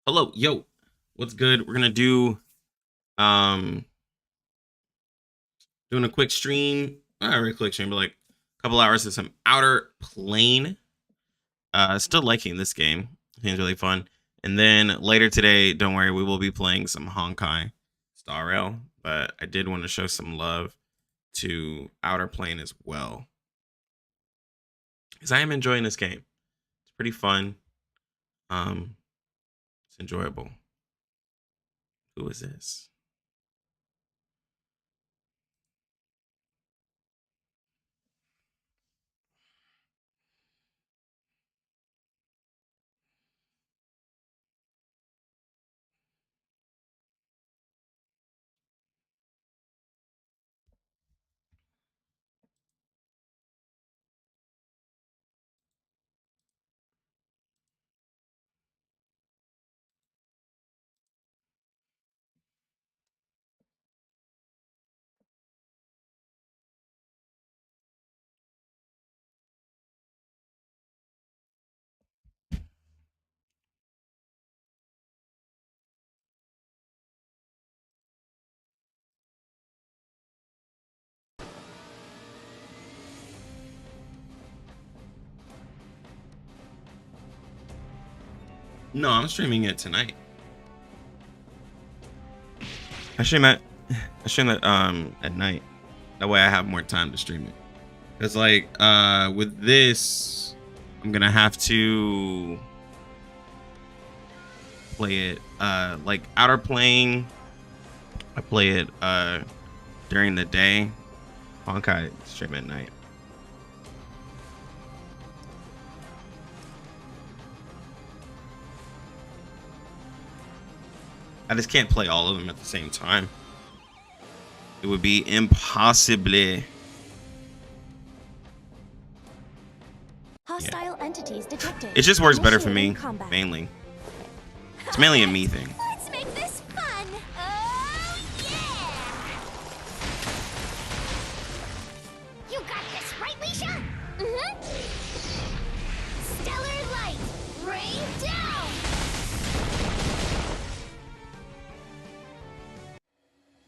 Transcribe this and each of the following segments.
Hello, yo, what's good? We're gonna do um doing a quick stream, not a very quick stream, but like a couple hours of some Outer Plane. Still liking this game. I think it's really fun. And then later today, don't worry, we will be playing some Honkai Star Rail. But I did want to show some love to Outer Plane as well, because I am enjoying this game. It's pretty fun. It's enjoyable. Who is this? No, I'm streaming it tonight. I stream at at night. That way I have more time to stream it. Cause like with this, I'm gonna have to play it like Outer Plane. I play it during the day. Honkai stream at night. I just can't play all of them at the same time. It would be impossible. Hostile entities detected. It just works better for me, Initiating combat. mainly. It's mainly a me thing. Let's make this fun. Oh yeah! You got this, right, Leisha? Mm-hmm. Stellar light, rain down.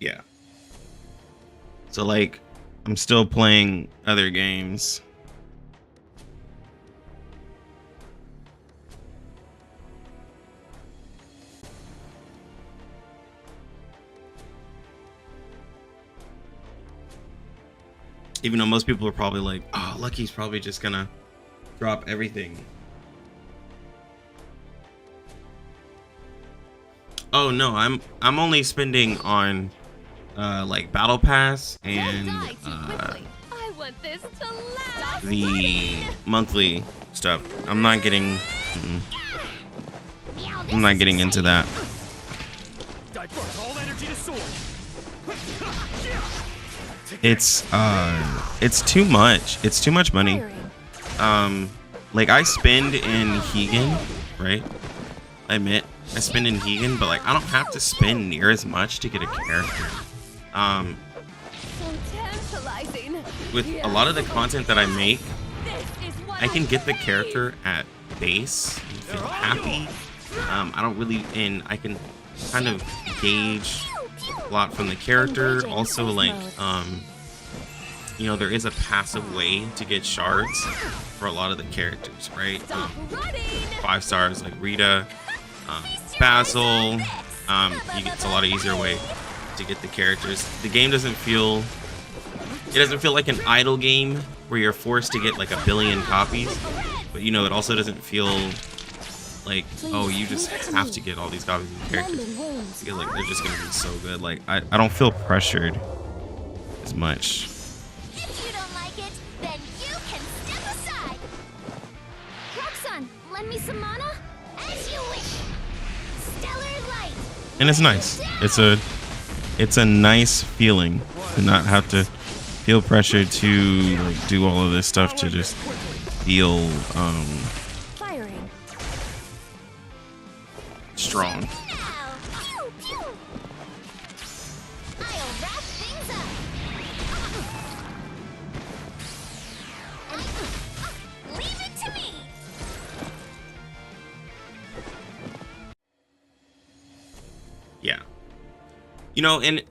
Yeah. So like, I'm still playing other games. Even though most people are probably like, oh, Lucky's probably just gonna drop everything. Oh no, I'm only spending on like Battle Pass and I want this to last. the monthly stuff. I'm not getting I'm not getting into that. It's too much. It's too much money. Like I spend in Hegan, right? I admit I spend in Hegan, but like I don't have to spend near as much to get a character. With a lot of the content that I make, I can get the character at base and feel happy. I don't really, and I can kind of gauge a lot from the character. Also, like, you know, there is a passive way to get shards for a lot of the characters, right? 5 stars like Rita, Basil. It's a lot easier way to get the characters. The game doesn't feel, it doesn't feel like an idle game where you're forced to get like a billion copies, but you know, it also doesn't feel like, oh, you just have to get all these copies of the characters. I feel like they're just gonna be so good. Like I don't feel pressured as much. If you don't like it, then you can step aside. Roxanne, lend me some mana? As you wish. Stellar light. And it's nice. It's a nice feeling to not have to feel pressured to like do all of this stuff to just feel Firing. strong. Now, pew, pew. I'll wrap things up. And leave it to me. Yeah. You know, and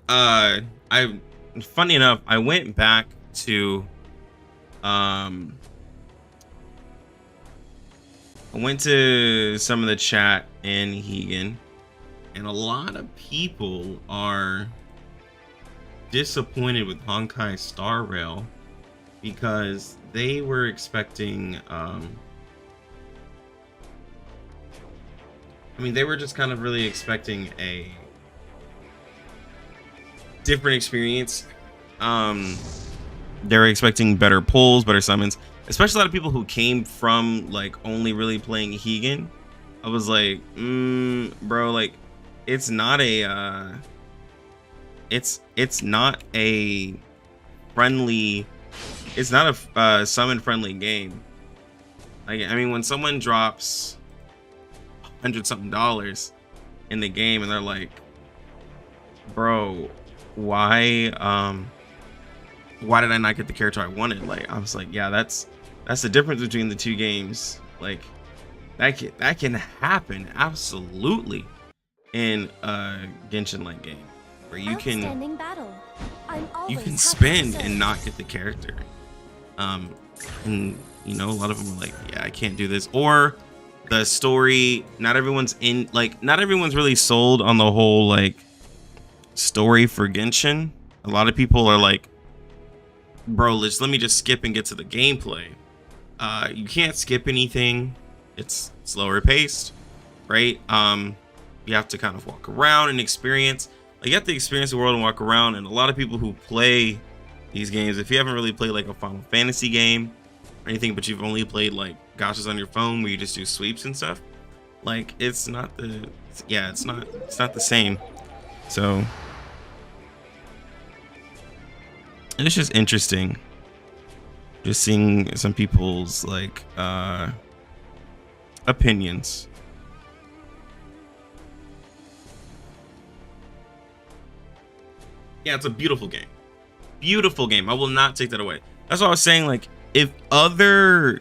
funny enough, I went back to I went to some of the chat in Hegan, and a lot of people are disappointed with Honkai Star Rail because they were expecting they were just kind of really expecting a different experience. They were expecting better pulls, better summons, especially a lot of people who came from like only really playing Hegan. I was like, bro, like it's not a friendly, it's not a summon friendly game. Like, I mean, when someone drops $100-something in the game and they're like, bro, why did I not get the character I wanted? Like, I was like, yeah, that's the difference between the two games. Like, that can happen absolutely in a Genshin like game where you can spend and not get the character. And you know, a lot of them are like, yeah, I can't do this, or the story, not everyone's really sold on the whole like story for Genshin. A lot of people are like, bro, let me just skip and get to the gameplay. You can't skip anything. It's slower paced, right? You have to kind of walk around and experience. Like, you have to experience the world and walk around. And a lot of people who play these games, if you haven't really played like a Final Fantasy game or anything, but you've only played like gachas on your phone where you just do sweeps and stuff, like it's not the same. So it's just interesting just seeing some people's like opinions. Yeah, it's a beautiful game. Beautiful game. I will not take that away. That's what I was saying. Like, if other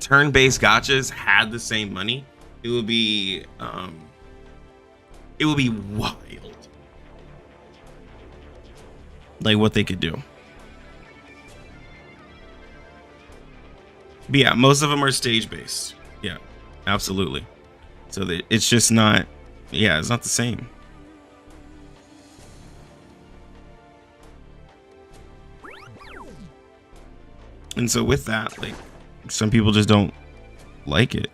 turn-based gachas had the same money, it would be wild. Like what they could do. But yeah, most of them are stage-based. Yeah, absolutely. So that it's just not, yeah, it's not the same. And so with that, like, some people just don't like it.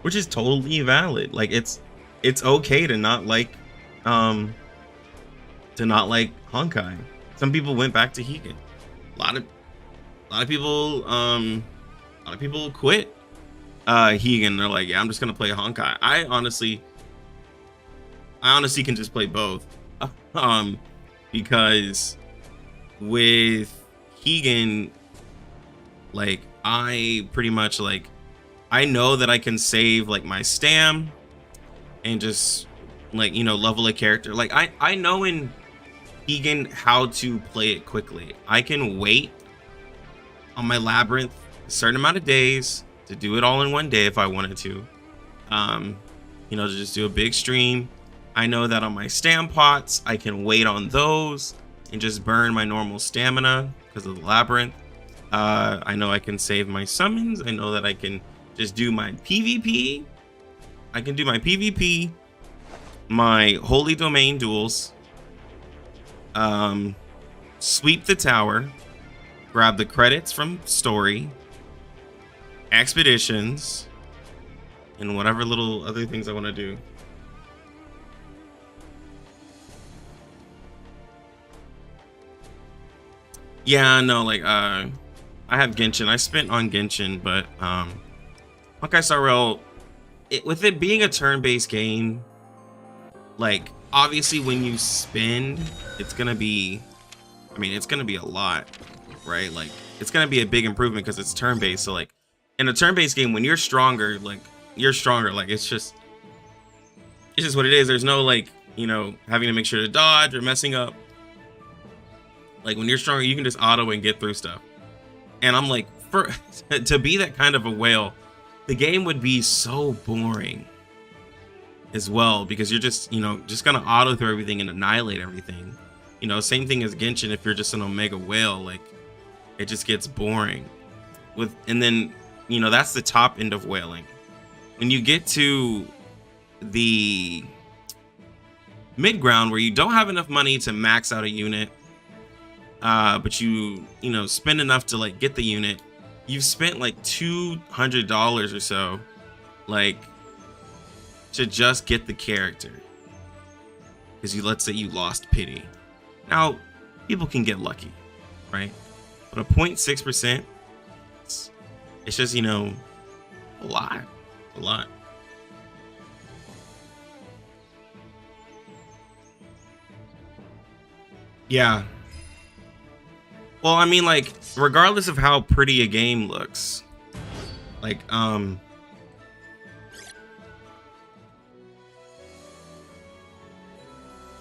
Which is totally valid. Like, it's okay to not like Honkai. Some people went back to Hegan. A lot of people quit Hegan. They're like, yeah, I'm just gonna play Honkai. I honestly can just play both. Because with Hegan, like, I pretty much like, I know that I can save like my stam and just like, you know, level a character. Like, I know in Hegan how to play it quickly. I can wait on my labyrinth a certain amount of days to do it all in one day if I wanted to. You know, to just do a big stream. I know that on my stam pots, I can wait on those and just burn my normal stamina because of the labyrinth. I know I can save my summons. I know that I can just do my PvP. I can do my PvP, my Holy Domain duels, sweep the tower, grab the credits from story, expeditions, and whatever little other things I want to do. Yeah, no, like, I have Genshin. I spent on Genshin, but Honkai Star Rail, with it being a turn-based game, like, obviously when you spend, it's gonna be, I mean, it's gonna be a lot, right? Like, it's gonna be a big improvement because it's turn-based. So like, in a turn-based game, when you're stronger, like, you're stronger. Like, it's just what it is. There's no, like, you know, having to make sure to dodge or messing up. Like when you're stronger, you can just auto and get through stuff. And I'm like, for to be that kind of a whale, the game would be so boring as well, because you're just, you know, just gonna auto through everything and annihilate everything. You know, same thing as Genshin. If you're just an Omega whale, like it just gets boring. And then, you know, that's the top end of whaling. When you get to the mid ground where you don't have enough money to max out a unit, but you know, spend enough to like get the unit, you've spent like $200 or so, like, to just get the character, because let's say you lost pity. Now people can get lucky, right? But a 0.6%, it's just, you know, a lot. Yeah. Well, I mean, like, regardless of how pretty a game looks, like, I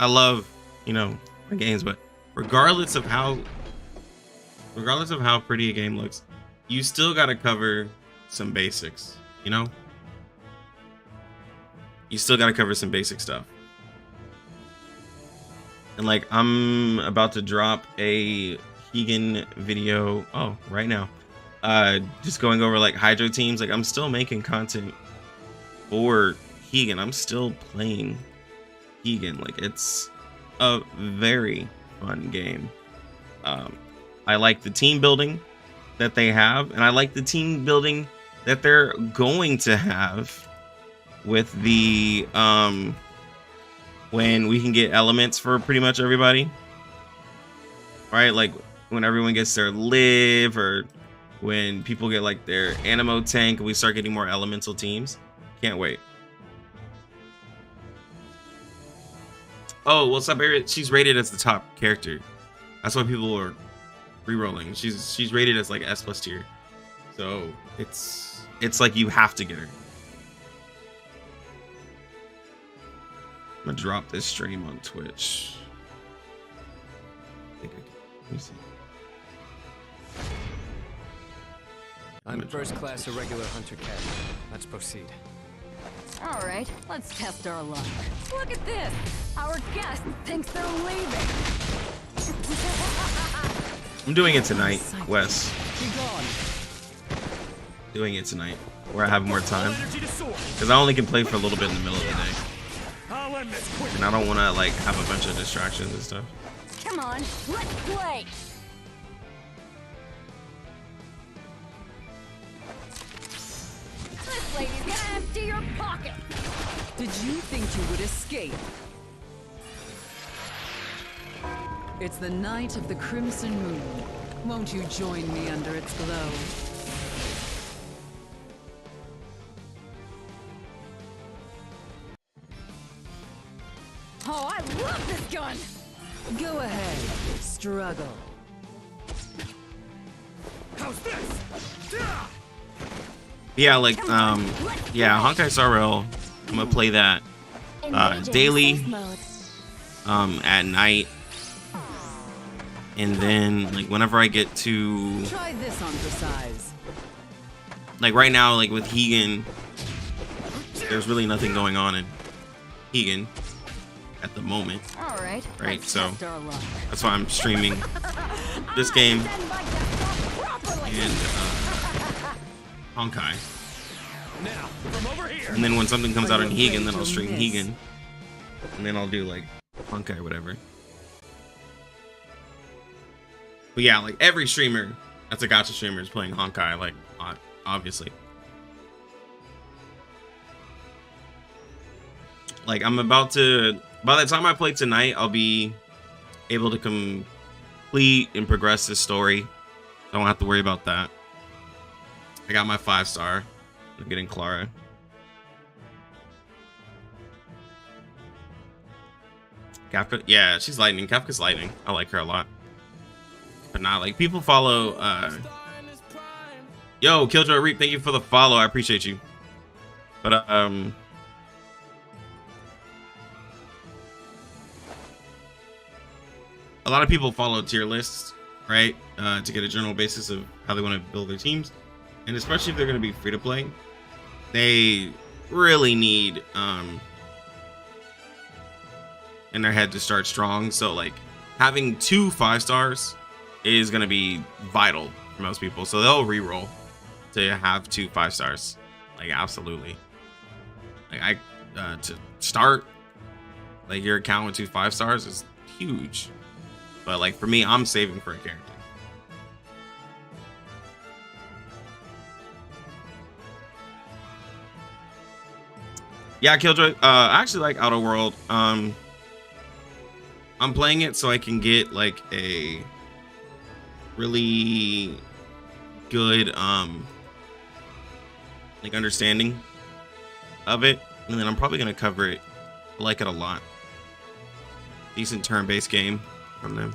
love, you know, my games, but regardless of how pretty a game looks, you still got to cover some basics, you know? You still got to cover some basic stuff. And like, I'm about to drop a Keegan video, right now, just going over like hydro teams. Like, I'm still making content for Keegan. I'm still playing Keegan. Like, it's a very fun game. I like the team building that they have, and I like the team building that they're going to have with the when we can get elements for pretty much everybody, right? Like when everyone gets their live, or when people get like their Animo tank and we start getting more elemental teams. Can't wait. Oh, well, Siberia, she's rated as the top character. That's why people are re-rolling. She's rated as like S+ tier. So it's like you have to get her. I'm gonna drop this stream on Twitch. I think I can. Let me see. I'm first class irregular hunter cat. Let's proceed. All right, let's test our luck. Look at this. Our guest thinks they're leaving. I'm doing it tonight, Wes. Be gone. Doing it tonight, where I have more time, because I only can play for a little bit in the middle of the day, and I don't want to like have a bunch of distractions and stuff. Come on, let's play. This lady's gonna empty your pocket. Did you think you would escape? It's the night of the crimson moon. Won't you join me under its glow? Oh, I love this gun. Go ahead, struggle. How's this? Yeah, like yeah, Honkai Star Rail. I'm gonna play that daily, at night, and then like whenever I get to, Try this on for size. like right now, like with Keegan, there's really nothing going on in Keegan at the moment, All right. right? Let's So test our luck. that's why I'm streaming this game Send my guest off properly. and Honkai. Now, from over here. And then when something comes out in But Hegan, then I'll you'll stream miss. Hegan. And then I'll do like Honkai or whatever. But yeah, like every streamer that's a gacha streamer is playing Honkai, like obviously. Like I'm about to, by the time I play tonight, I'll be able to complete and progress this story. Don't have to worry about that. I got my 5-star. I'm getting Clara. Kafka, yeah, she's lightning. Kafka's lightning. I like her a lot. But not like people follow. Yo, Killjoy Reap, thank you for the follow. I appreciate you. But a lot of people follow tier lists, right? To get a general basis of how they want to build their teams. And especially if they're going to be free to play, they really need in their head to start strong. So like having 2 5-stars is going to be vital for most people. So they'll reroll to have 2 5-stars. Like absolutely. Like to start like your account with 2 5-stars is huge. But like for me, I'm saving for a character. Yeah, Killjoy. I actually like Outer World. I'm playing it so I can get like a really good like understanding of it, and then I'm probably gonna cover it. I like it a lot. Decent turn-based game from them.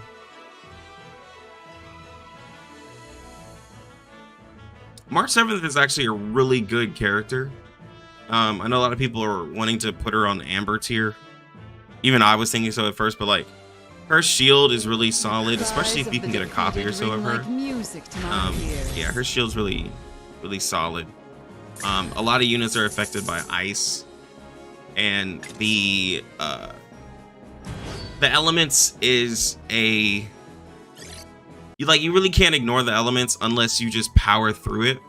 March 7th is actually a really good character. I know a lot of people are wanting to put her on the Amber tier. Even I was thinking so at first, but like her shield is really solid, especially if you can get a copy or so of her. Yeah, her shield's really solid. A lot of units are affected by ice, and the elements is you really can't ignore the elements unless you just power through it,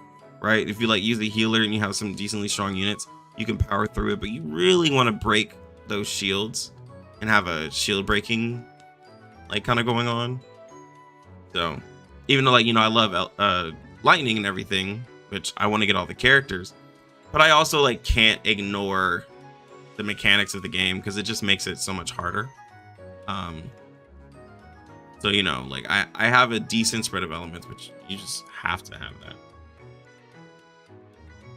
right? If you like use the healer and you have some decently strong units, you can power through it, but you really want to break those shields and have a shield breaking like kind of going on. So even though like, you know, I love lightning and everything, which I want to get all the characters, but I also like can't ignore the mechanics of the game because it just makes it so much harder. So, you know, like I have a decent spread of elements, which you just have to have that.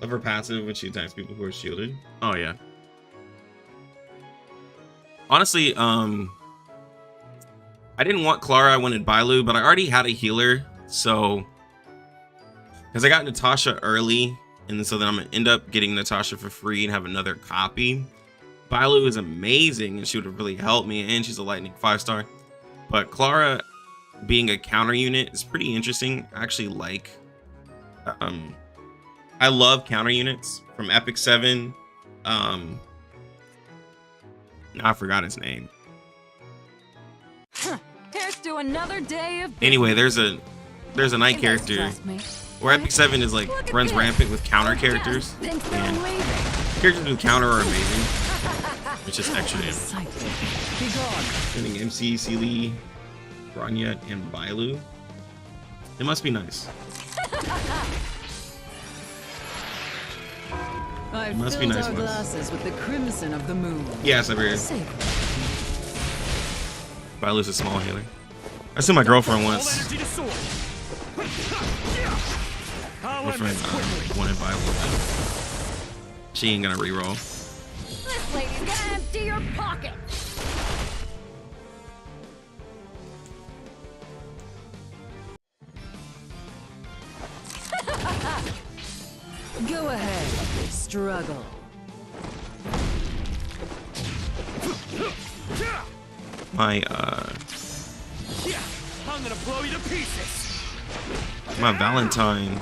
Love her passive when she attacks people who are shielded. Oh yeah. Honestly, I didn't want Clara, I wanted Bailu, but I already had a healer, so because I got Natasha early, and so then I'm gonna end up getting Natasha for free and have another copy. Bailu is amazing, and she would have really helped me, and she's a lightning 5-star. But Clara being a counter unit is pretty interesting. I actually like I love counter units from Epic 7. I forgot his name. Here's to another day of anyway, there's a knight character where Epic 7 is like runs rampant with counter characters, and characters with counter are amazing. It's just extra damage. Sending MC, Sealy, Grania, and Bailu. It must be nice. It must be nice. Glasses with the crimson of the moon. Yeah, Siberia. Bailu's a small healer. I saw my girlfriend once. My friend wanted Bailu. She ain't gonna reroll. This lady's gonna empty your pocket. Go ahead, struggle. My I'm gonna blow you to pieces. my Valentine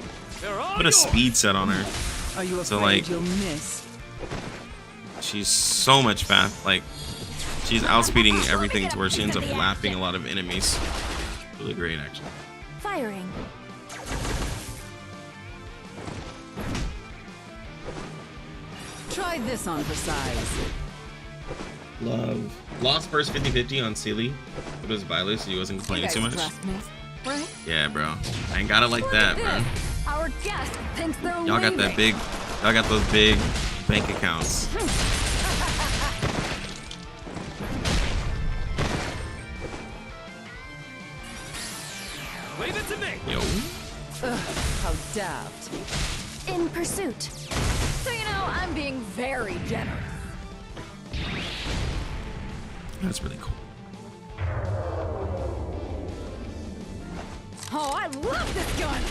put a speed set on her. Are you afraid So like you'll miss? she's so much fast, like she's outspeeding everything to where she ends up lapping a lot of enemies. Really great actually. Firing. Try this on for size. Love. Lost first 50-50 on Sealy. It was Bailu, so he wasn't complaining too much. Right? Yeah, bro. I ain't got it like that, bro. Our guest thinks they're Y'all got that big. Y'all got those big bank accounts. Leave it to me. Yo. Ugh, how daft. In pursuit. So you know, I'm being very generous. That's really cool. Oh, I love this gun!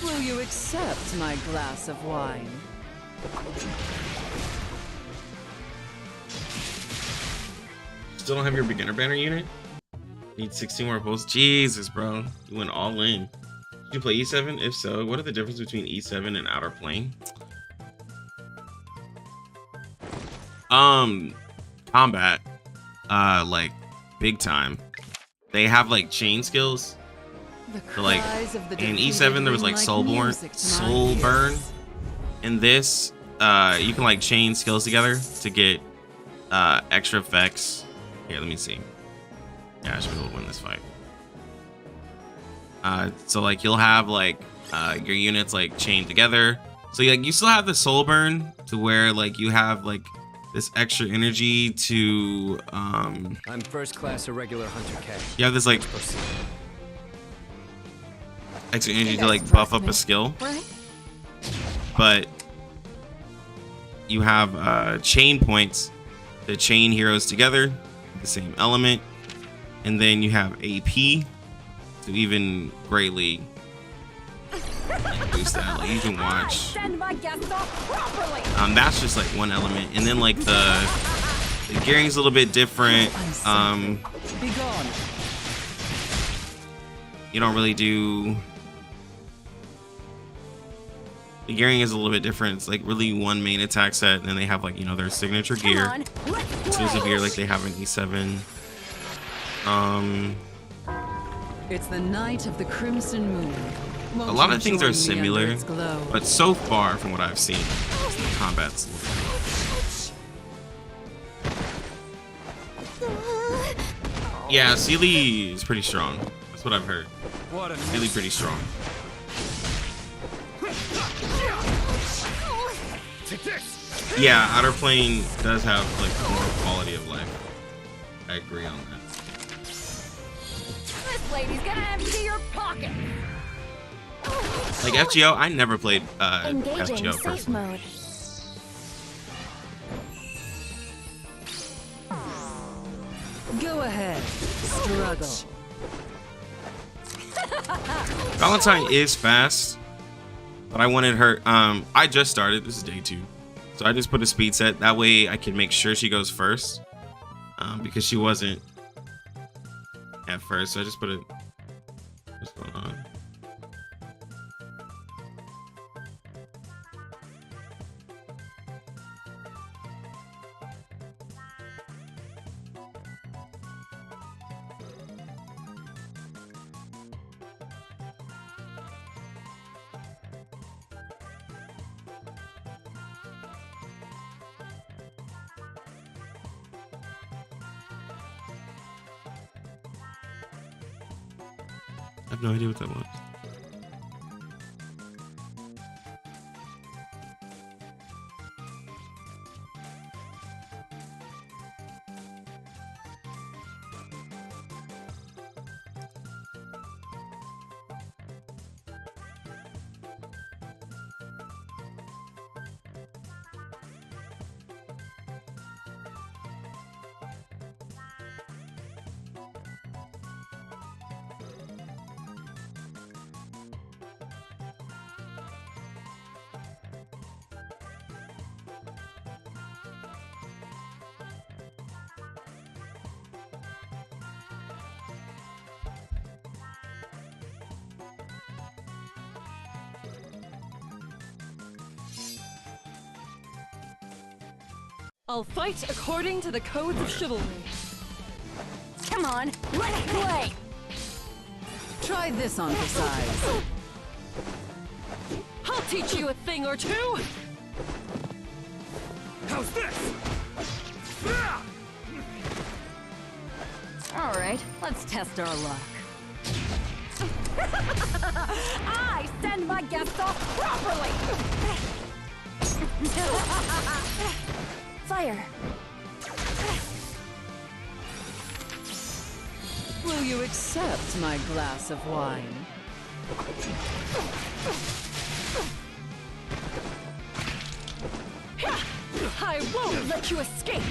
Will you accept my glass of wine? still don't have your beginner banner unit? Need 16 more posts? Jesus, bro. You went all in. Did you play E7? If so, what are the differences between E7 and Outerplane? Combat. Like, big time. They have, like, chain skills. So, like, in E7, there was, like, soul burn. In this, you can, like, chain skills together to get extra effects. Here, let me see. Yeah, I should be able to win this fight. So like you'll have like your units like chained together. So like you still have the soul burn to where like you have like this extra energy to I'm first class irregular hunter cat. you have this like extra energy to like buff up a skill. But you have chain points to chain heroes together, the same element. And then you have AP to even greatly boost that. Like you can watch. That's just like one element, and then like the gearing's a little bit different. You don't really do. The gearing is a little bit different. It's like really one main attack set, and then they have like their signature gear. Exclusive gear like they have in E7. It's the night of the crimson moon. A lot of things are similar, but so far from what I've seen, the combat's yeah, Sealy is pretty strong. That's what I've heard. Really pretty strong. Yeah, Outerplane does have like more quality of life. I agree on that. This lady's gonna empty your pocket. Like FGO, I never played Engaging FGO safe personally. mode. Go ahead, struggle. Valentine is fast, but I wanted her. I just started. This is day 2, so I just put a speed set. That way, I can make sure she goes first, because she wasn't at first. So I just put it. What's going on? I have no idea what that was. I'll fight according to the codes of chivalry. Come on, let's play! Try this on for size. I'll teach you a thing or two! How's this? Alright, let's test our luck. I send my guests off properly! Fire. Will you accept my glass of wine? I won't let you escape!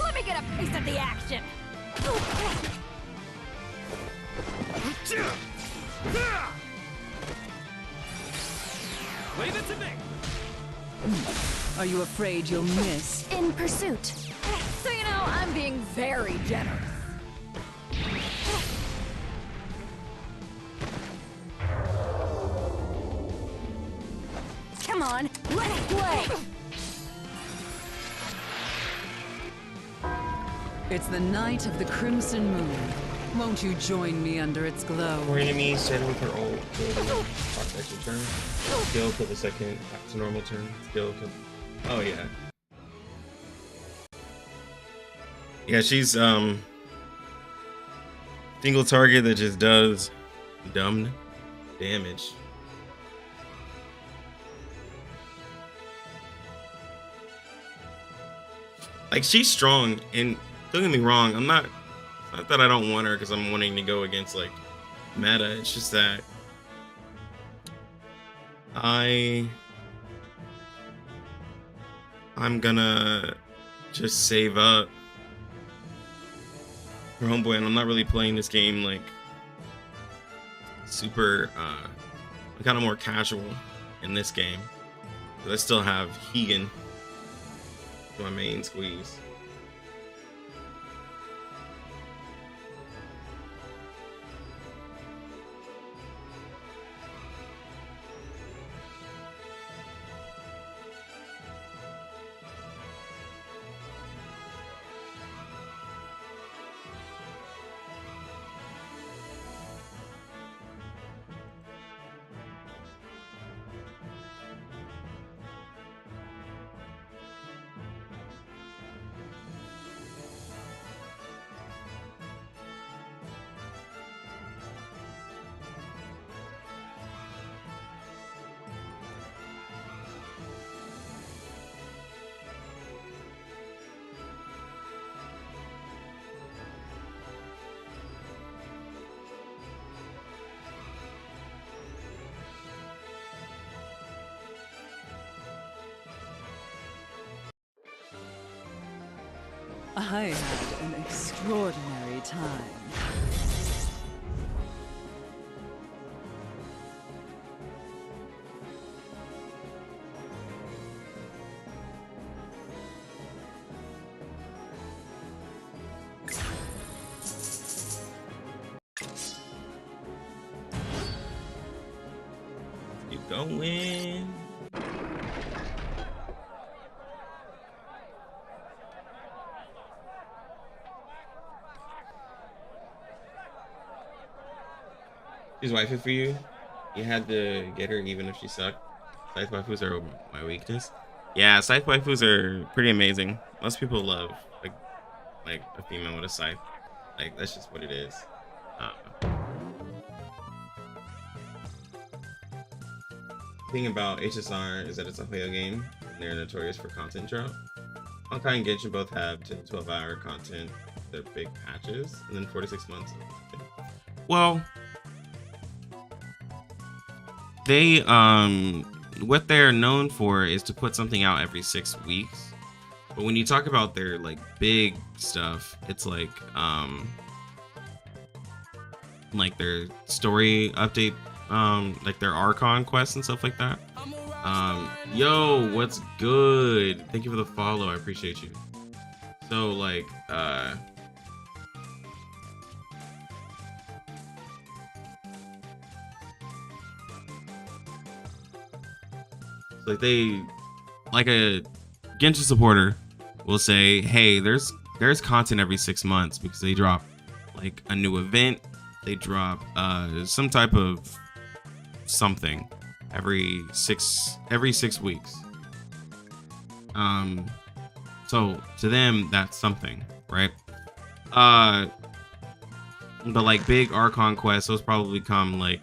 Let me get a piece of the action! Leave it to me. Are you afraid you'll miss? In pursuit. So you know, I'm being very generous. Come on, let's play! It's the night of the crimson moon. Won't you join me under its glow? More enemies starting with her ult. Kill the protection turn. Skill kill the second. Back to normal turn. Skill kill. Oh yeah. Yeah, she's single target that just does dumb damage. Like, she's strong, and don't get me wrong, it's not that I don't want her because I'm wanting to go against like meta. It's just that I'm gonna just save up for homeboy, and I'm not really playing this game like super I'm kind of more casual in this game, but I still have Hegan, my main squeeze. I had an extraordinary time. Keep going. She's wifey for you. You had to get her even if she sucked. Scythe waifus are my weakness. Yeah, scythe waifus are pretty amazing. Most people love like a female with a scythe. Like, that's just what it is. The thing about HSR is that it's a Hoyo game, and they're notorious for content drought. Honkai and Genshin both have 10 to 12 hour content. They're big patches, and then 4 to 6 months. Well, they what they're known for is to put something out every 6 weeks. But when you talk about their like big stuff, it's like their story update, like their Archon quests and stuff like that. Yo, what's good? Thank you for the follow. I appreciate you. So like they, like a Genshin supporter will say, hey, there's content every 6 months because they drop like a new event, they drop some type of something every six weeks. So to them that's something, right? But like big Archon quests, those probably come like,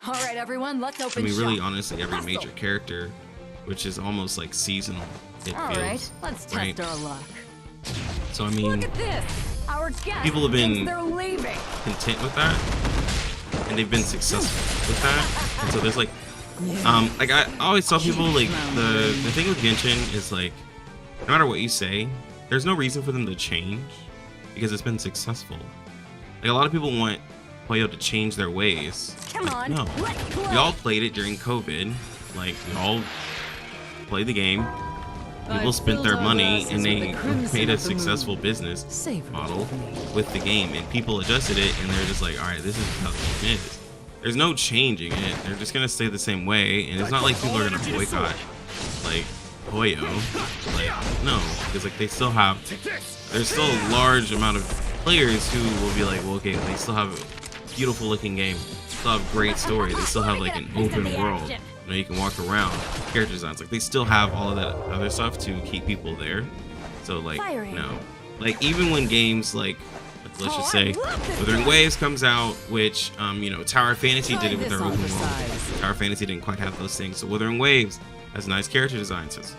All right, everyone, let's open I mean, really, shop. honestly, every major character, which is almost like seasonal. It All feels, right, let's test right? our luck. So I mean, Look at this. Our guests people have been they're leaving. content with that, and they've been successful with that. And so there's like, like I always tell people, like the thing with Genshin is like, no matter what you say, there's no reason for them to change because it's been successful. Like a lot of people want Hoyo to change their ways. Come Like, on, no. let's play. We all played it during COVID. Like we all play the game. People I've spent filled their our money glasses and with they the crimson made a of the moon. successful business Savor model it with me. with the game, and people adjusted it, and they're just like, all right, this is how the game is. There's no changing it. They're just gonna stay the same way, and it's not like people are gonna boycott like Hoyo. Like, no, because like they still have, there's still a large amount of players who will be like, well, okay, they still have a beautiful looking game, still have great story, they still have like an open world. You know, you can walk around, character designs, like they still have all of that other stuff to keep people there. So like, no, like even when games like let's just say Wuthering Waves comes out, which you know, Tower Fantasy did it with their open world. Tower Fantasy didn't quite have those things. So Wuthering Waves has nice character designs, has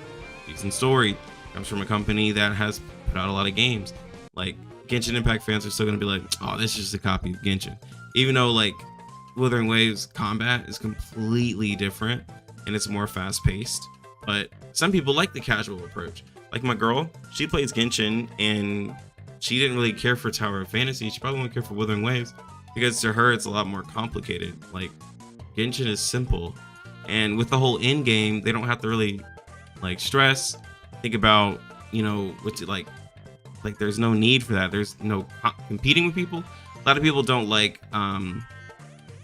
decent story, comes from a company that has put out a lot of games. Like Genshin Impact fans are still gonna be like, oh, this is just a copy of Genshin, even though like Wuthering Waves combat is completely different and it's more fast-paced. But some people like the casual approach. Like my girl, she plays Genshin and she didn't really care for Tower of Fantasy. She probably won't care for Wuthering Waves because to her it's a lot more complicated. Like Genshin is simple, and with the whole end game, they don't have to really like stress, think about, you know, what like there's no need for that. There's no competing with people. A lot of people don't like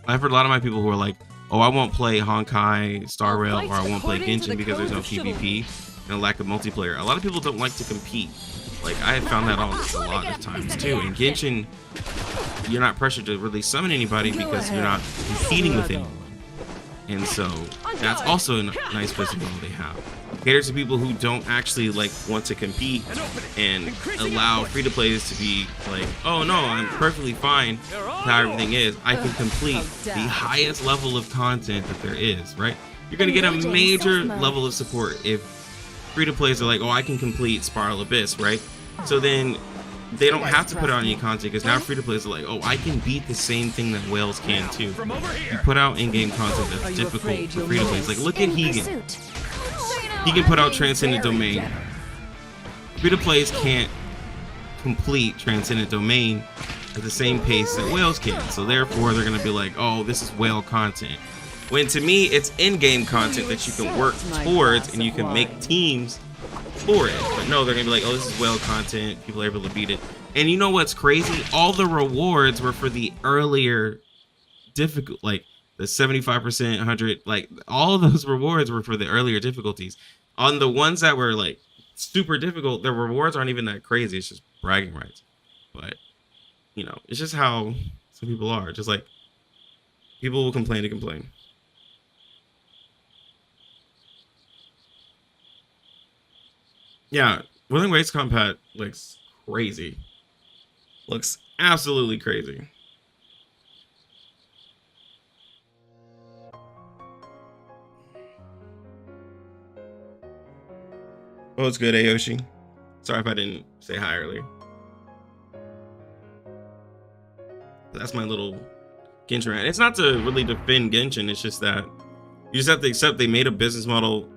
I've heard a lot of my people who are like, oh, I won't play Honkai Star Rail, or I won't play Genshin because there's no PvP and a lack of multiplayer. A lot of people don't like to compete. Like I have found that out a lot of times too. In Genshin, you're not pressured to really summon anybody because you're not competing with anyone. And so that's also a nice business model they have. Caters to people who don't actually like want to compete and allow free-to-plays to be like, oh no, I'm perfectly fine with how everything is. I can complete the highest level of content that there is, right? You're gonna get a major level of support if free-to-plays are like, oh, I can complete Spiral Abyss, right? So then they don't have to put out any content because now free-to-plays are like, oh, I can beat the same thing that whales can too. You put out in-game content that's difficult for free-to-plays. Like look at Hegan. He can put out Transcendent Domain. Free-to-plays can't complete Transcendent Domain at the same pace that whales can. So therefore, they're gonna be like, oh, this is whale content. When to me, it's in-game content that you can work towards and you can make teams for it. But no, they're gonna be like, oh, this is whale content. People are able to beat it. And you know what's crazy? All the rewards were for the earlier difficult, like the 75%, 100, like all of those rewards were for the earlier difficulties. On the ones that were like super difficult, the rewards aren't even that crazy. It's just bragging rights. But you know, it's just how some people are. Just like people will complain to complain. Yeah, Wuthering Waves combat looks crazy. Looks absolutely crazy. Oh, it's good, Ayoshi. Sorry if I didn't say hi earlier. That's my little Genshin rant. It's not to really defend Genshin. It's just that you just have to accept they made a business model,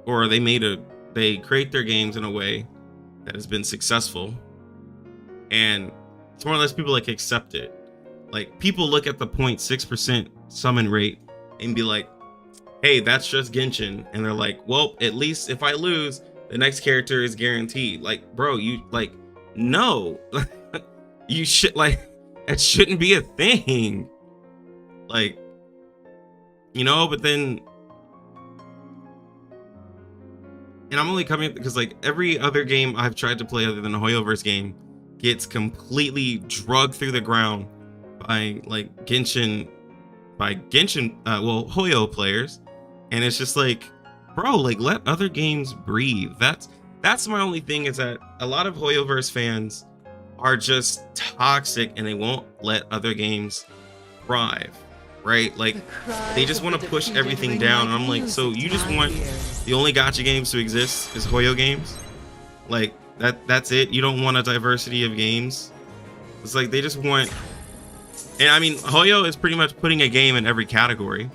or they create their games in a way that has been successful, and it's more or less people like accept it. Like people look at the 0.6% summon rate and be like, hey, that's just Genshin, and they're like, well, at least if I lose, the next character is guaranteed. Like, bro, you like, no, you should like, that shouldn't be a thing. Like, you know, but then, and I'm only coming because like every other game I've tried to play other than a Hoyoverse game gets completely drugged through the ground by like Genshin, well, Hoyo players. And it's just like, bro, like let other games breathe. That's my only thing, is that a lot of Hoyoverse fans are just toxic and they won't let other games thrive, right? Like they just want to push everything down. And I'm like, so you just want the only gacha games to exist is Hoyo games? Like that's it? You don't want a diversity of games? It's like they just want, and I mean, Hoyo is pretty much putting a game in every category,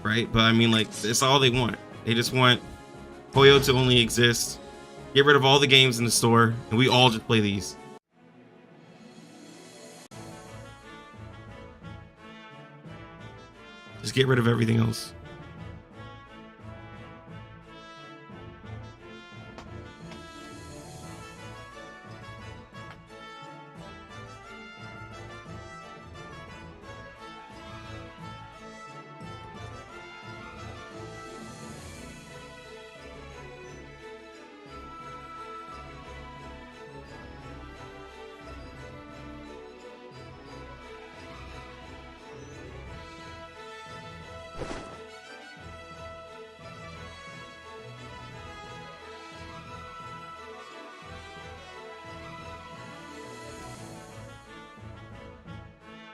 right? But I mean, like, it's all they want. They just want Hoyo to only exist, get rid of all the games in the store, and we all just play these. Just get rid of everything else.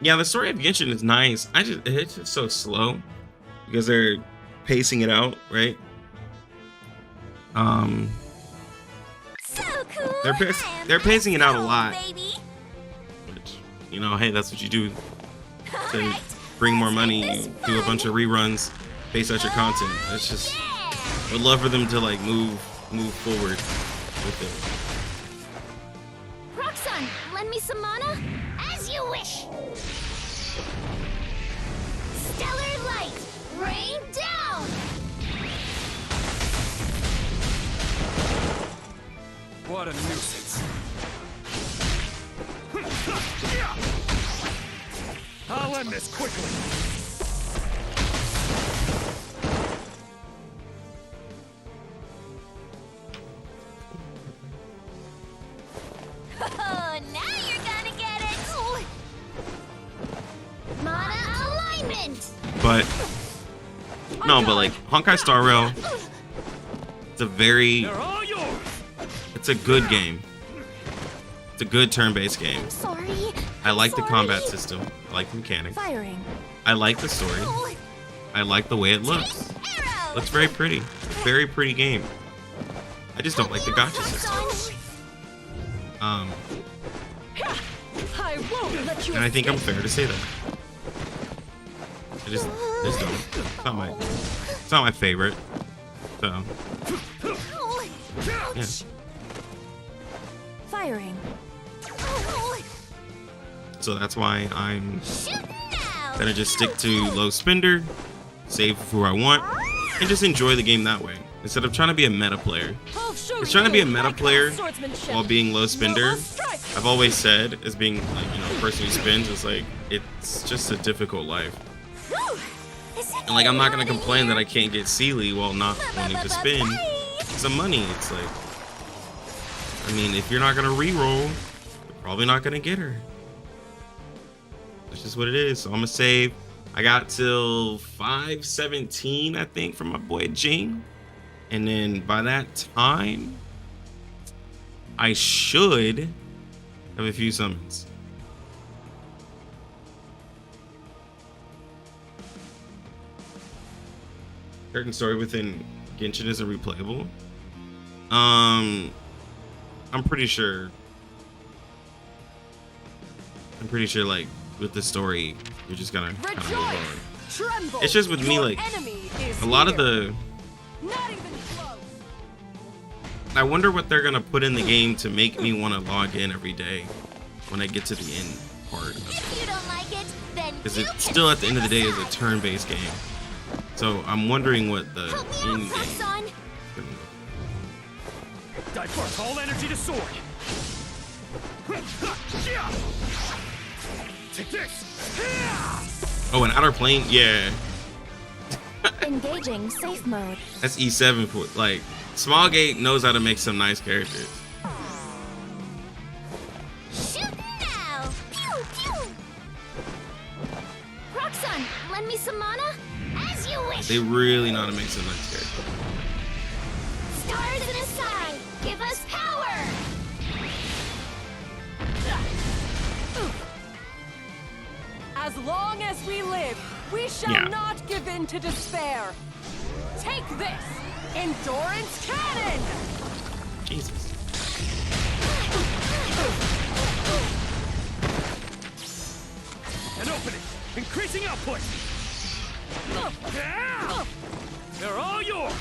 Yeah, the story of Genshin is nice. It's just so slow because they're pacing it out, right? So cool. They're pacing it out a lot. Baby. Which, you know, hey, that's what you do to Alright, bring more let's money, make this do a fun. bunch of reruns, pace out your content. It's just, Yeah. I would love for them to like move forward with it. Roxanne, lend me some mana? As you wish. Stellar light, rain down. What a nuisance. I'll end this quickly. Oh, now you're gonna get it. Mana alignment. But no, but like Honkai Star Rail, it's a very, They're all yours. it's a good game. It's a good turn-based game. I'm sorry. I like the Sorry. combat system. I like the mechanics. Firing. I like the story. Oh, I like the way it looks. arrow. Looks very pretty. Very pretty game. I just don't like the gacha system. Roxanne. I won't let you And I think I'm escape. fair to say that. I just don't. It's not my favorite. So, Oh, yeah. Firing. Oh, So that's why I'm shoot now. gonna just stick to low spender, save for who I want, and just enjoy the game that way. Instead of trying to be a meta player. I'll show It's trying to be a you meta my player swordsmanship. while being low spender. Noble strike. I've always said, as being like, you know, a person who spins, is like, it's just a difficult life. And like, I'm not gonna complain that I can't get Sealy while not wanting to spin some money. It's like, I mean, if you're not gonna reroll, you're probably not gonna get her. That's just what it is. So I'm gonna save. I got till 517, I think, from my boy Jing. And then by that time, I should have a few summons. Certain story within Genshin isn't replayable. I'm pretty sure. I'm pretty sure, like, with the story, you're just gonna kind of move on. Tremble. It's just with me, Your like, enemy is a lot of here. the. Not even close. I wonder what they're gonna put in the game to make me want to log in every day when I get to the end part of it. If you don't like it, then Because you it can still, at the end of the day, is a decide. turn-based game. So I'm wondering what the Help me out, end game. Roxanne. Divert all energy to sword. Take this. Oh, an Outerplane, yeah, Engaging safe mode. that's E7 for like. Smallgate knows how to make some nice characters. Shoot now. Pew pew. Roxanne, lend me some mana? As you wish. They really know how to make some nice characters. Stars in the sky, give us power. As long as we live, we shall Yeah. not give in to despair. Take this, endurance cannon. Jesus. An opening. Increasing output. They're all yours.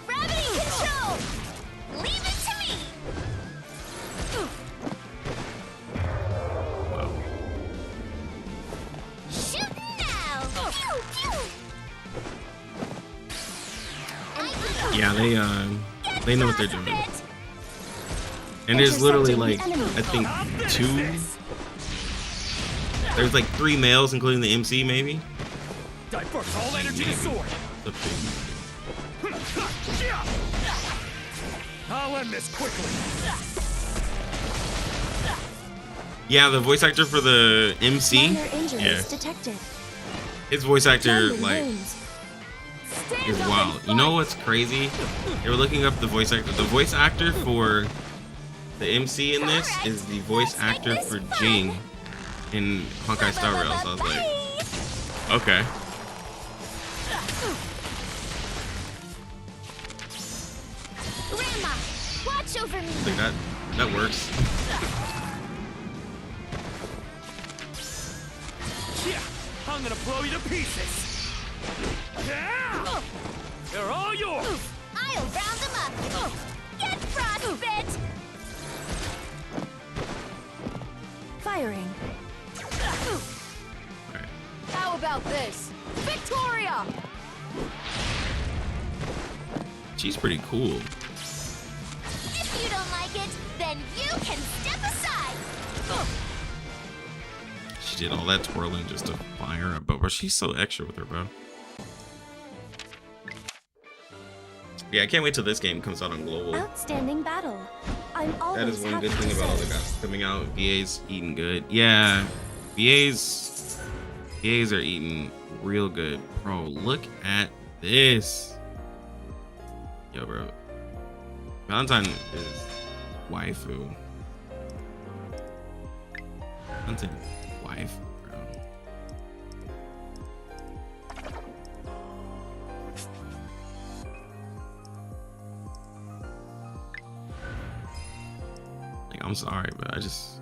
Gravity control. Leave it to me. Wow. Shoot now. Pew pew. Yeah, they know what they're doing. Bit. And there's literally Intercepting like, the enemy. I think I'll finish 2. this. There's like 3 males, including the MC, maybe. Divert all energy to sword. The big- I'll end this quickly. Yeah, the voice actor for the MC. Minor injuries Yeah, detected. his voice actor Blending like wounds. Stand is up wild. and You know fight. what's crazy? They were looking up the voice actor. The voice actor for the MC in this is the voice actor for Jing in Honkai Star Rails. I was like, okay. Grandma, watch over me. I think that works. Yeah, I'm gonna blow you to pieces. Yeah. They're all yours. I'll round them up. Get frostbit. Firing. Alright. How about this? Victoria! She's pretty cool. If you don't like it, then you can step aside. She did all that twirling just to fire up, but she's so extra with her, bro. Yeah, I can't wait till this game comes out on global. Outstanding battle. I'm always That is one happy good to thing about all the serve. guys coming out. VA's eating good. Yeah, VA's are eating real good, bro. Look at this. Yo, bro. Valentine is waifu. Valentine wife, bro. Like, I'm sorry, but I just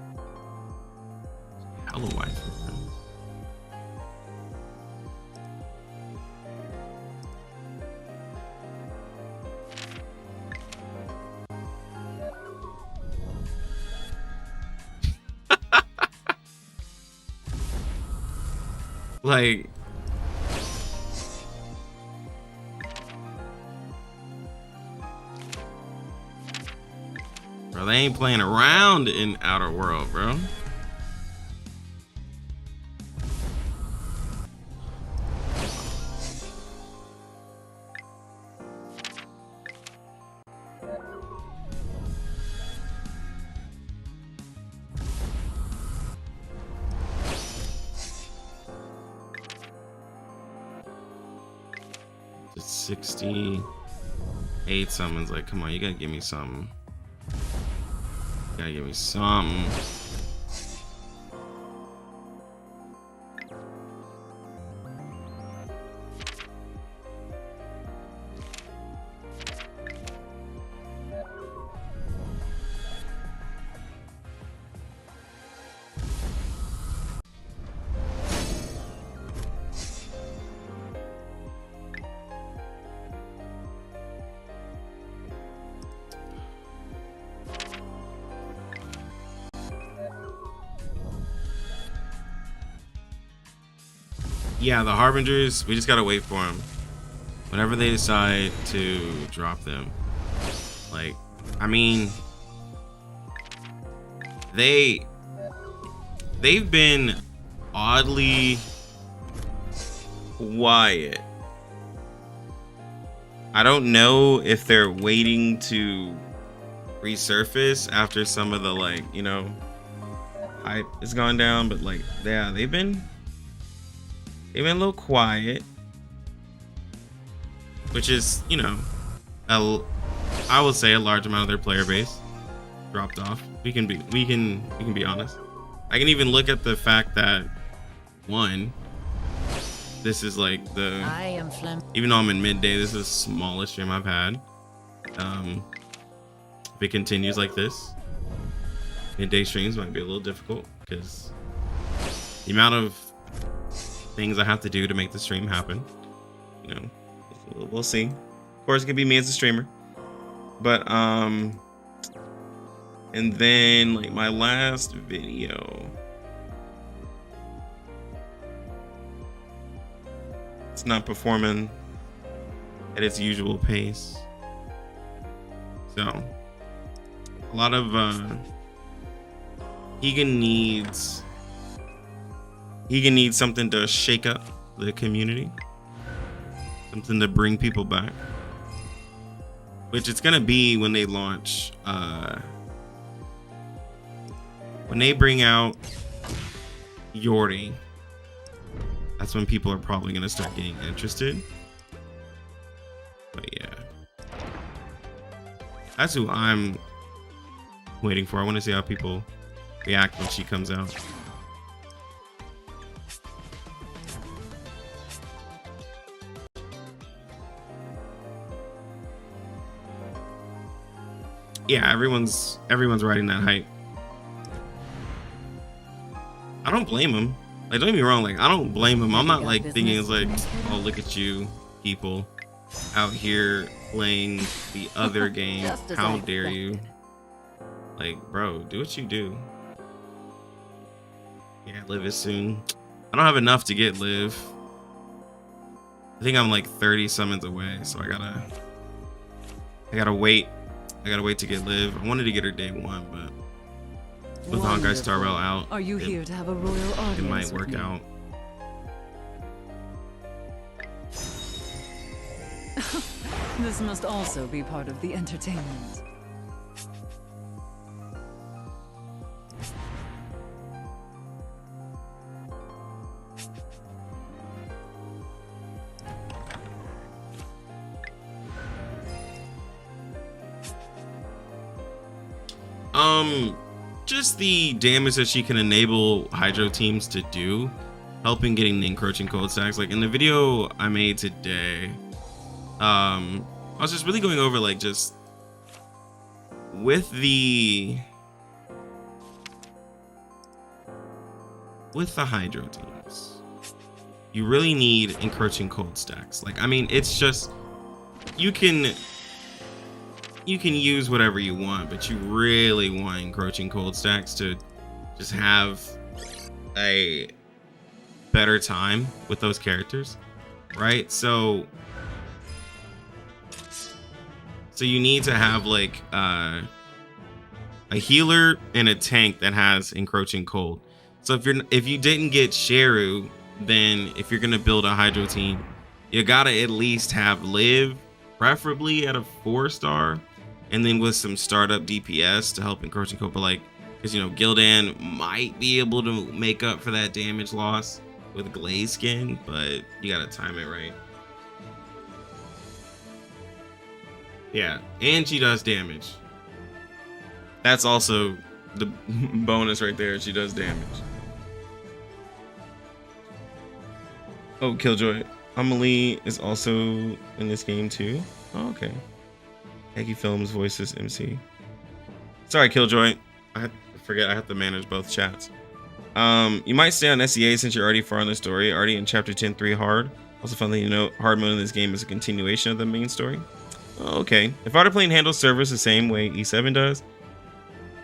hella waifu, bro. Like, bro, they ain't playing around in Outer World, bro. It's 68 summons. Like, come on, you gotta give me something. You gotta give me something. Yeah, the Harbingers, we just gotta wait for them. Whenever they decide to drop them. Like, I mean, they've been oddly quiet. I don't know if they're waiting to resurface after some of the, like, you know, hype has gone down, but like, yeah, they've been a little quiet, which is, you know, I will say a large amount of their player base dropped off. We can be honest. I can even look at the fact that, one, this is like even though I'm in midday, this is the smallest stream I've had. If it continues like this, midday streams might be a little difficult because the amount of things I have to do to make the stream happen. You know, we'll see. Of course, it could be me as a streamer, but and then like my last video, it's not performing at its usual pace, so a lot of Egan needs something to shake up the community, something to bring people back, which it's gonna be when they launch, when they bring out Yordi. That's when people are probably gonna start getting interested. But yeah, that's who I'm waiting for. I want to see how people react when she comes out. Yeah, everyone's riding that hype. I don't blame him. Like, don't get me wrong, like, I don't blame him. I'm not like thinking it's like, oh, look at you people out here playing the other game. How dare you? Like, bro, do what you do. Yeah, live is soon. I don't have enough to get live. I think I'm like 30 summons away, so I gotta wait. I gotta wait to get live. I wanted to get her day 1, but with Honkai Star Rail out, Are you here to have a royal audience? it might work out. This must also be part of the entertainment. Just the damage that she can enable Hydro teams to do, helping getting the encroaching cold stacks. Like in the video I made today, I was just really going over like just with the Hydro teams, you really need encroaching cold stacks. Like, I mean, it's just you can use whatever you want, but you really want encroaching cold stacks to just have a better time with those characters, right? So you need to have like a healer and a tank that has encroaching cold. So if you didn't get Sheru, then if you're gonna build a Hydro team, you gotta at least have live, preferably at a 4-star. And then with some startup DPS to help encroaching cold, but like, because you know Gildan might be able to make up for that damage loss with glaze skin, but you gotta time it right. Yeah, and she does damage. That's also the bonus right there. She does damage. Oh, Killjoy. Amelie is also in this game too. Oh, okay. Aggie Films voices MC. Sorry, Killjoy. I forget I have to manage both chats. You might stay on SEA since you're already far in the story, already in chapter 10-3 hard. Also, finally, you know, hard mode in this game is a continuation of the main story. Oh, okay. If Outerplane handles servers the same way E7 does,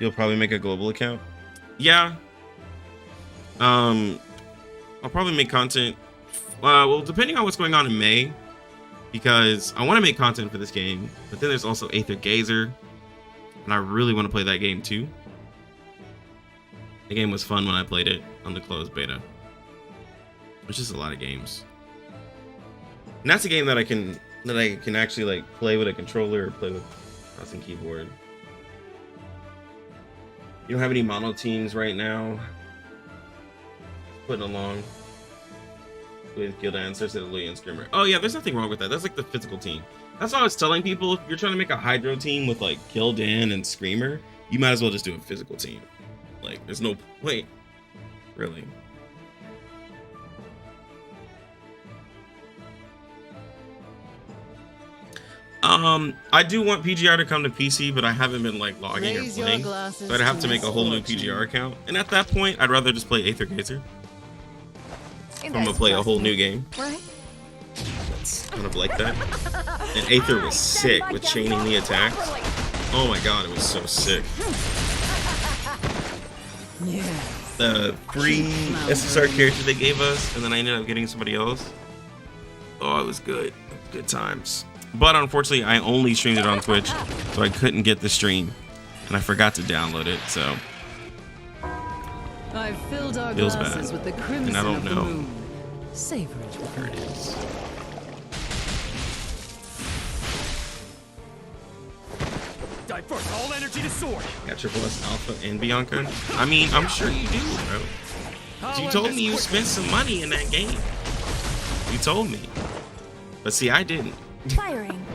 you'll probably make a global account. Yeah. I'll probably make content. Well, depending on what's going on in May. Because I want to make content for this game, but then there's also Aether Gazer, and I really want to play that game too. The game was fun when I played it on the closed beta. It's just a lot of games, and that's a game that I can actually like play with a controller or play with mouse and keyboard. You don't have any mono teams right now. Putting along with Gildan, Cersei, Lily, and Screamer. Oh yeah, there's nothing wrong with that. That's like the physical team. That's what I was telling people. If you're trying to make a Hydro team with like Gildan and Screamer, you might as well just do a physical team. Like, there's no point, really. I do want PGR to come to PC, but I haven't been like logging or playing, so I'd have to make a whole new PGR account. And at that point, I'd rather just play Aether Gazer. I'm gonna play a whole new game. That's kind of like that. And Aether was sick with chaining the attacks. Oh my god, it was so sick. The free SSR character they gave us, and then I ended up getting somebody else. Oh, it was good. Good times. But unfortunately, I only streamed it on Twitch, so I couldn't get the stream. And I forgot to download it, so I've filled our feels glasses bad. with the crimson And I don't of the know. moon. Savor it. There it is. Divert all energy to sword. Got Triple S Alpha and Bianca? I mean, I'm sure you do, bro. 'Cause you told me you spent some money in that game. You told me. But see, I didn't. Firing.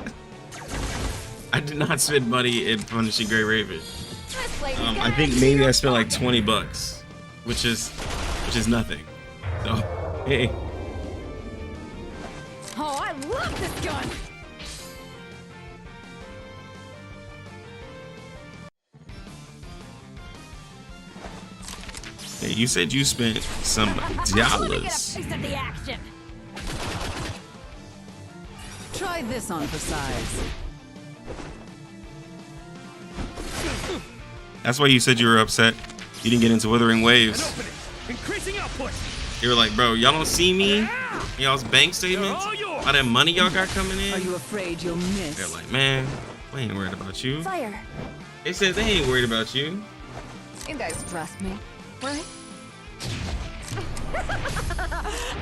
I did not spend money in Punishing Grey Raven. I think maybe I spent like $20, which is nothing. So, hey. Oh, I love this gun! Hey, you said you spent some I wanna get a dollars. piece of the action. Try this on for size. That's why you said you were upset. You didn't get into Withering Waves. Increasing output. You were like, bro, y'all don't see me? Y'all's bank statements? All that money y'all got coming Are in? you afraid you'll miss? They're like, man, we ain't worried about you. Fire. They said they ain't worried about you. You guys trust me, right?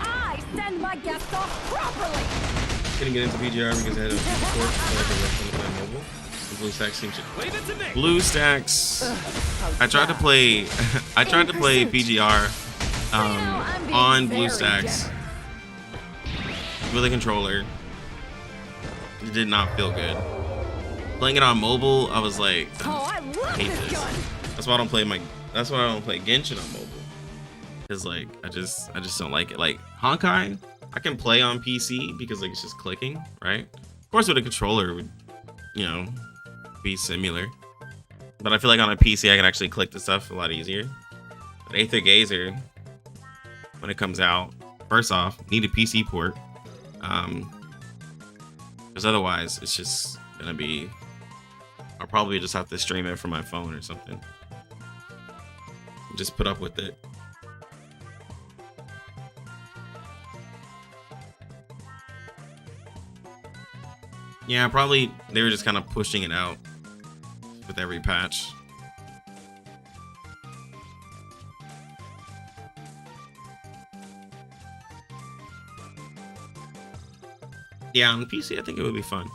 I send my guests off properly. Couldn't get into BGR because I had a support for the mobile. The BlueStacks seemed to. Leave it to me. BlueStacks. I tried to play. I tried to play BGR on BlueStacks with a controller. It did not feel good. Playing it on mobile, I was like, Oh, I love hate this this. gun. That's why I don't play That's why I don't play Genshin on mobile. Cause like I just don't like it. Like Honkai, I can play on PC because like it's just clicking, right? Of course, with a controller would, you know, be similar. But I feel like on a PC I can actually click the stuff a lot easier. But Aether Gazer, when it comes out, first off, need a PC port. Because otherwise it's just gonna be. I'll probably just have to stream it from my phone or something. Just put up with it. Yeah, probably they were just kind of pushing it out with every patch. Yeah, on PC, I think it would be fun.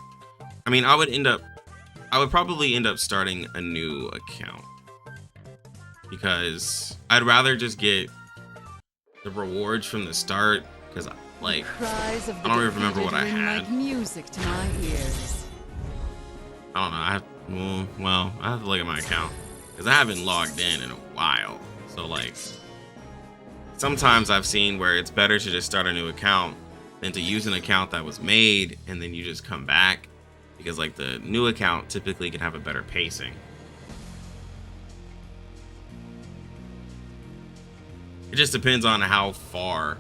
I mean, I would probably end up starting a new account because I'd rather just get the rewards from the start because like Cries of the I don't even remember what I defeated ring had. like music to my ears. I don't know. I have to look at my account because I haven't logged in a while. So like, sometimes I've seen where it's better to just start a new account than to use an account that was made and then you just come back because like the new account typically can have a better pacing. It just depends on how far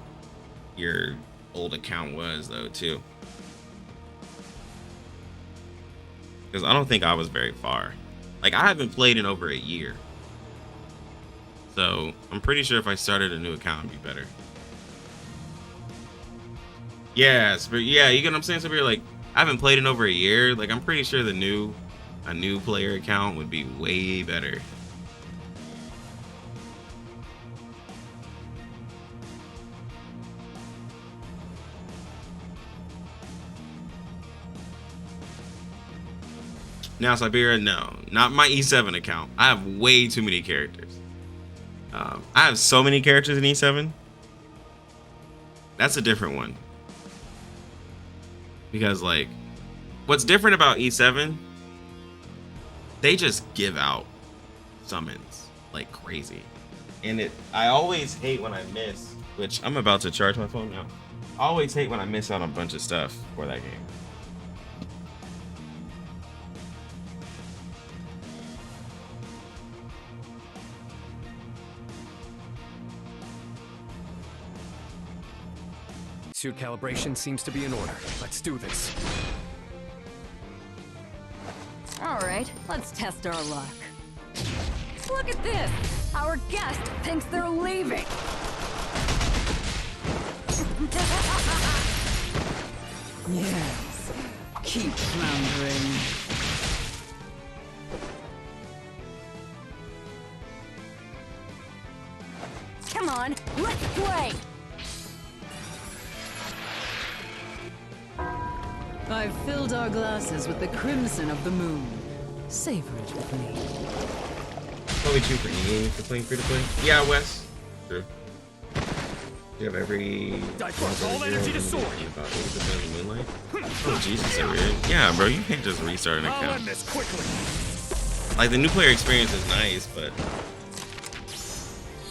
your old account was though too. Because I don't think I was very far. Like I haven't played in over a year. So I'm pretty sure if I started a new account it'd be better. Yes, but yeah, you get what I'm saying? So you're like, I haven't played in over a year. Like I'm pretty sure a new player account would be way better. Now Siberia, no, not my E7 account. I have way too many characters. I have so many characters in E7. That's a different one. Because like, what's different about E7? They just give out summons like crazy. And I always hate when I miss, which I'm about to charge my phone now. I always hate when I miss out on a bunch of stuff for that game. Suit calibration seems to be in order. Let's do this. All right, let's test our luck. Look at this. Our guest thinks they're leaving. Yes. Keep floundering. Come on, let's play. I've filled our glasses with the crimson of the moon. Savor it with me. Probably true for any game for playing free to play. Yeah, Wes. True. You have every. Divert all energy to sword. About 80% of the moonlight. Oh Jesus, so weird. Yeah, bro, you can't just restart an I'll account. end this quickly. Like the new player experience is nice, but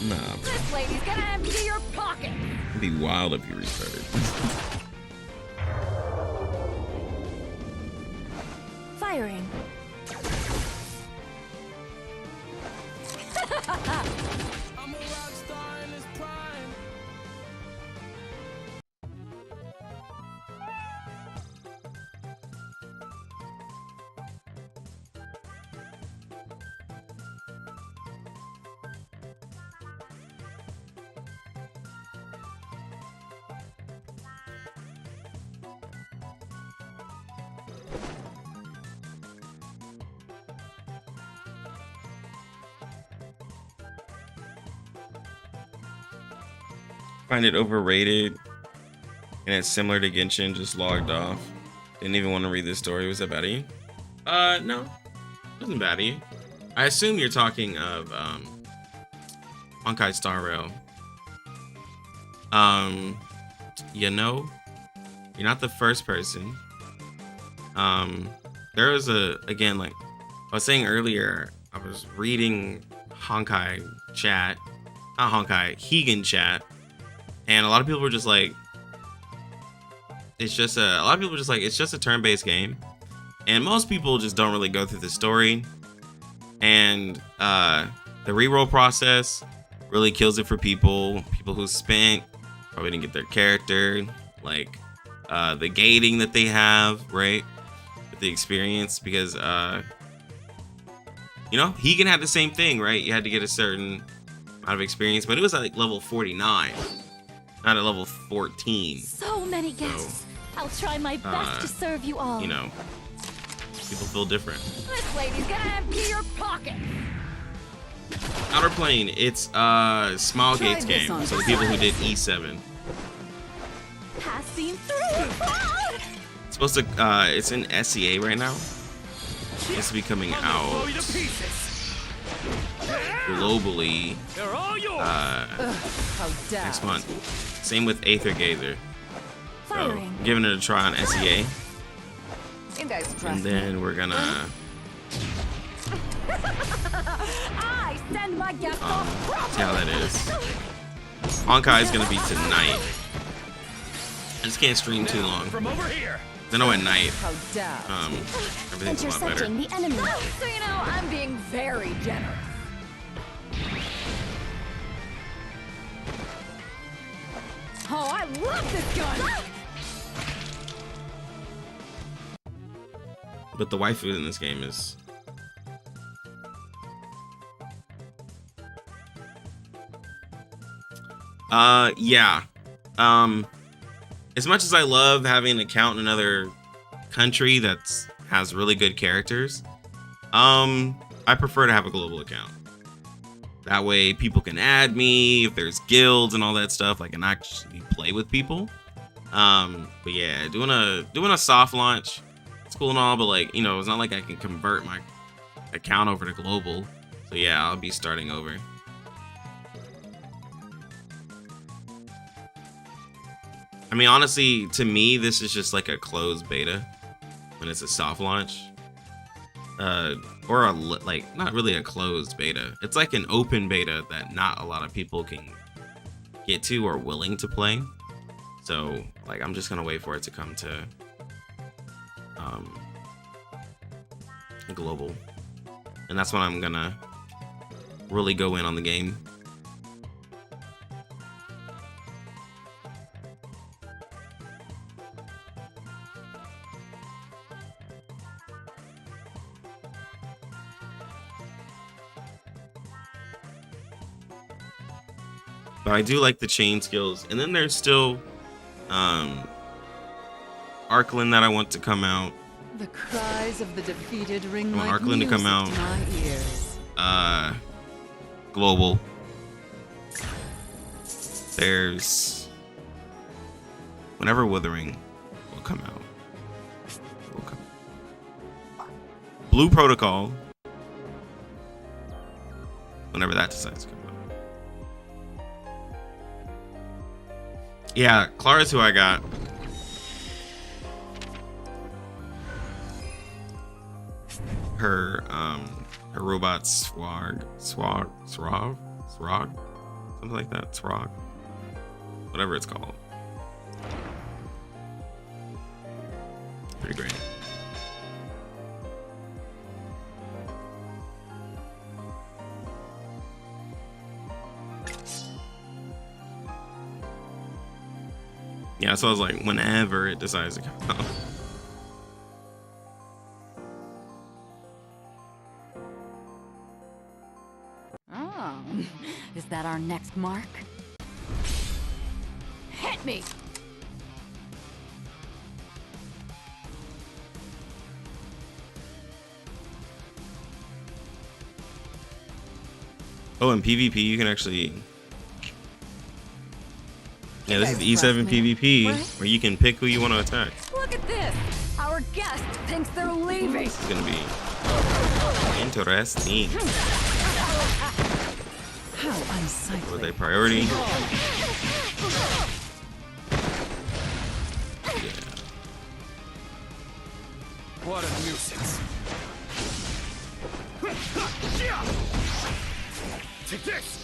nah, bro. This lady's gonna empty your pocket. It'd be wild if you restarted. Firing. Find it overrated, and it's similar to Genshin. Just logged off. Didn't even want to read this story. Was that bad of you? No, it wasn't bad of you. I assume you're talking of Honkai Star Rail. You know, you're not the first person. There was again, like I was saying earlier, I was reading Honkai chat, not Honkai, Higan chat, and a lot of people were just like, it's just a turn-based game, and most people just don't really go through the story, and the reroll process really kills it for people who spent, probably didn't get their character, like the gating that they have, right, with the experience, because you know, Higan had the same thing, right? You had to get a certain amount of experience, but it was at like level 49, not at level 14. So many guests. I'll try my best to serve you all. You know, people feel different. This lady's gonna empty your pocket. Outerplane, it's Smilegate's game, so the people who did E7. Passing through. It's supposed to, it's in SEA right now. It's to be coming out globally next month. Same with Aether Gazer. So, I'm giving it a try on SEA. And then we're gonna I send my guests see how that is. Honkai is gonna be tonight. I just can't stream too long. I know at night, everything's a lot better. Intercepting the enemy. So you know, I'm being very generous. Oh, I love this gun! But the waifu in this game is yeah. As much as I love having an account in another country that's has really good characters, I prefer to have a global account. That way people can add me if there's guilds and all that stuff. I can actually play with people. But yeah, doing a soft launch, it's cool and all, but like, you know, it's not like I can convert my account over to global. So yeah, I'll be starting over. I mean, honestly, to me, this is just like a closed beta when it's a soft launch. Or like not really a closed beta. It's like an open beta that not a lot of people can get to or willing to play. So like, I'm just gonna wait for it to come to global, and that's when I'm gonna really go in on the game. But I do like the chain skills, and then there's still Arkland that I want to come out. The cries of the defeated ring I want like Arkland to come music out. to my ears. Global. There's whenever Withering will come out. It will come. Blue Protocol. Whenever that decides to come out. Yeah, Clara's who I got. Her robot Swag, something like that, Swag, whatever it's called. Pretty great. Yeah, so I was like, whenever it decides to come out. Oh, is that our next mark? Hit me! Oh, in PvP you can actually. Yeah, this is E7 PvP where you can pick who you want to attack. Look at this. Our guest thinks they're leaving. This is gonna be interesting. How unsightly. With a priority. Yeah. What a nuisance. Take this!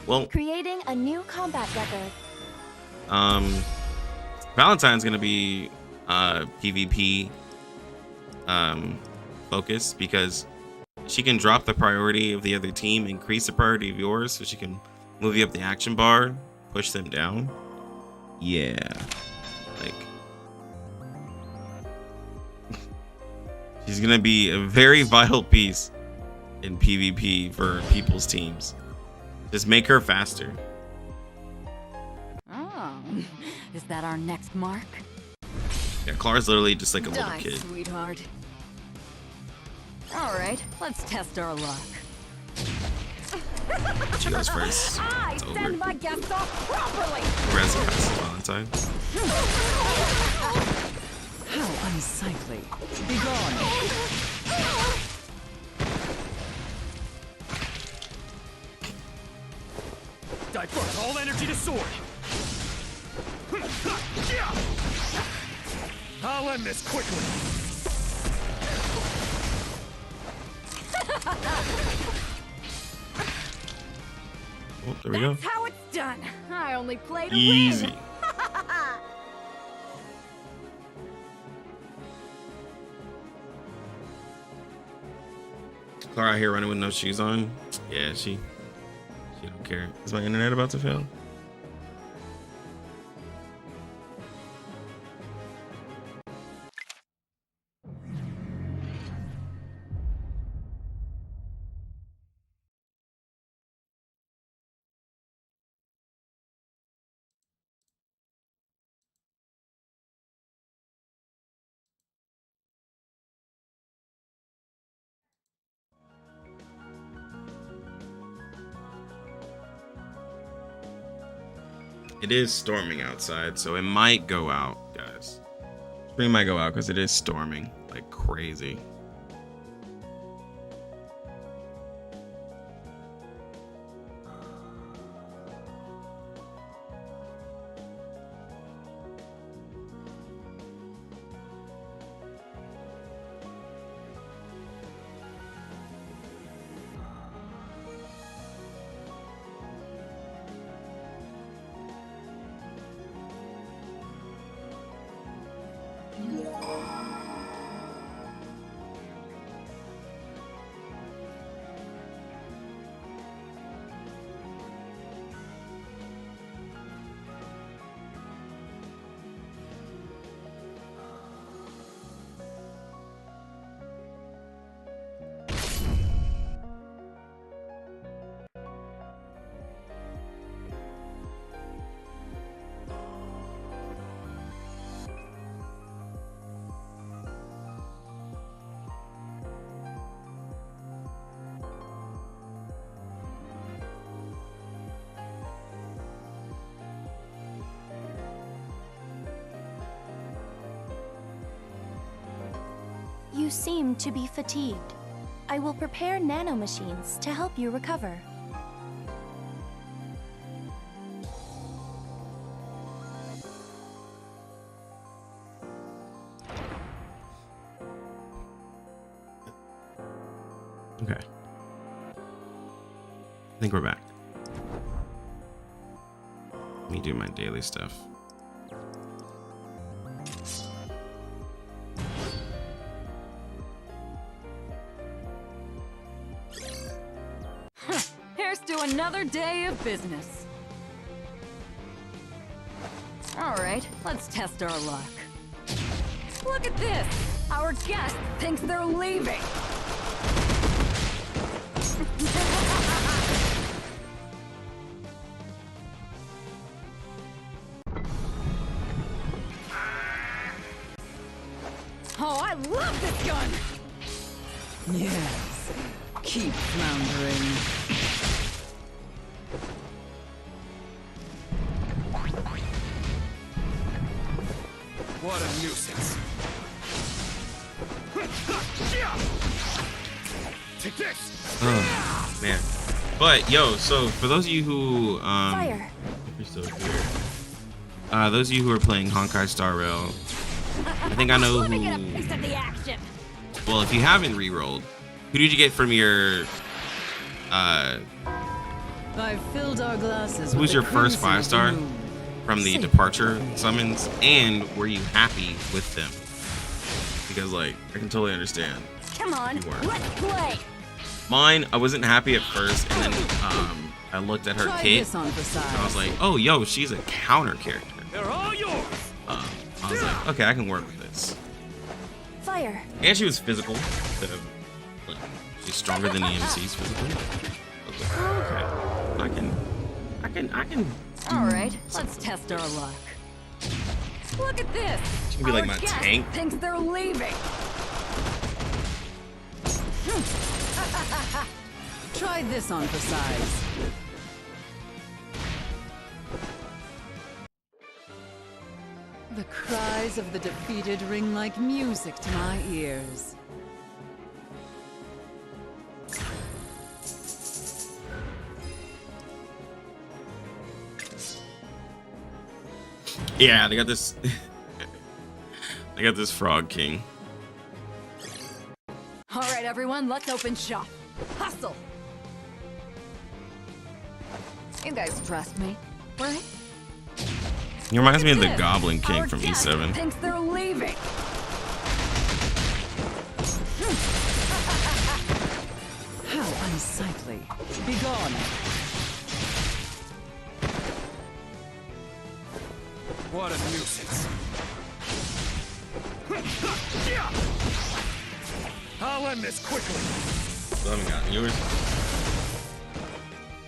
Well, Creating a new combat record. Valentine's gonna be PvP focused because she can drop the priority of the other team, increase the priority of yours, so she can move you up the action bar, push them down. Yeah, like she's gonna be a very vital piece in PvP for people's teams. Just make her faster. Oh, is that our next mark? Yeah, Clara's literally just like a little Die, kid. sweetheart. All right, let's test our luck. She goes first. I It's over. send my guests off properly. Whereas it passes Valentine. How unsightly. Begone. Divert all energy to sword! I'll end this quickly! Oh, there we go. That's how it's done. I only play to Easy. win. Clara out here running with no shoes on. Yeah, she don't care. Is my internet about to fail? It is storming outside, so it might go out, guys. Stream might go out because it is storming like crazy. You seem to be fatigued. I will prepare nanomachines to help you recover. Okay. I think we're back. Let me do my daily stuff. Here's to another day of business. All right, let's test our luck. Look at this. Our guest thinks they're leaving. Oh, I I love this gun! Yes. Keep floundering. What a nuisance. Take this. Oh, man. But yo, so for those of you who Fire. if you're still here, those of you who are playing Honkai Star Rail, I think I know Let me get a who. piece of the action. Well, if you haven't re-rolled, who did you get from your I've filled our glasses. who's with your the first crimson of the 5-star moon. from the Safe. departure summons, and were you happy with them? Because like I can totally understand. Come on, You weren't. let's play. Mine, I wasn't happy at first, and then I looked at her Try kit, this on for size. and I was like, oh, yo, she's a counter character. They're all yours. I was like, okay, I can work with this. Fire. And she was physical. Instead of, like, she's stronger than the MCs physically. I was like, oh, okay, I can. All right, let's test our luck. Look at this. She can be like Our my guest tank. Thinks they're leaving. Try this on for size. The cries of the defeated ring like music to my ears. Yeah, they got this. They got this Frog King. All right, everyone, let's open shop. Hustle. You guys trust me, right? He reminds me of the This, Goblin King our from guest E7. Thinks they're leaving. How unsightly. Begone. What a nuisance. I'll end this quickly. Still haven't gotten yours.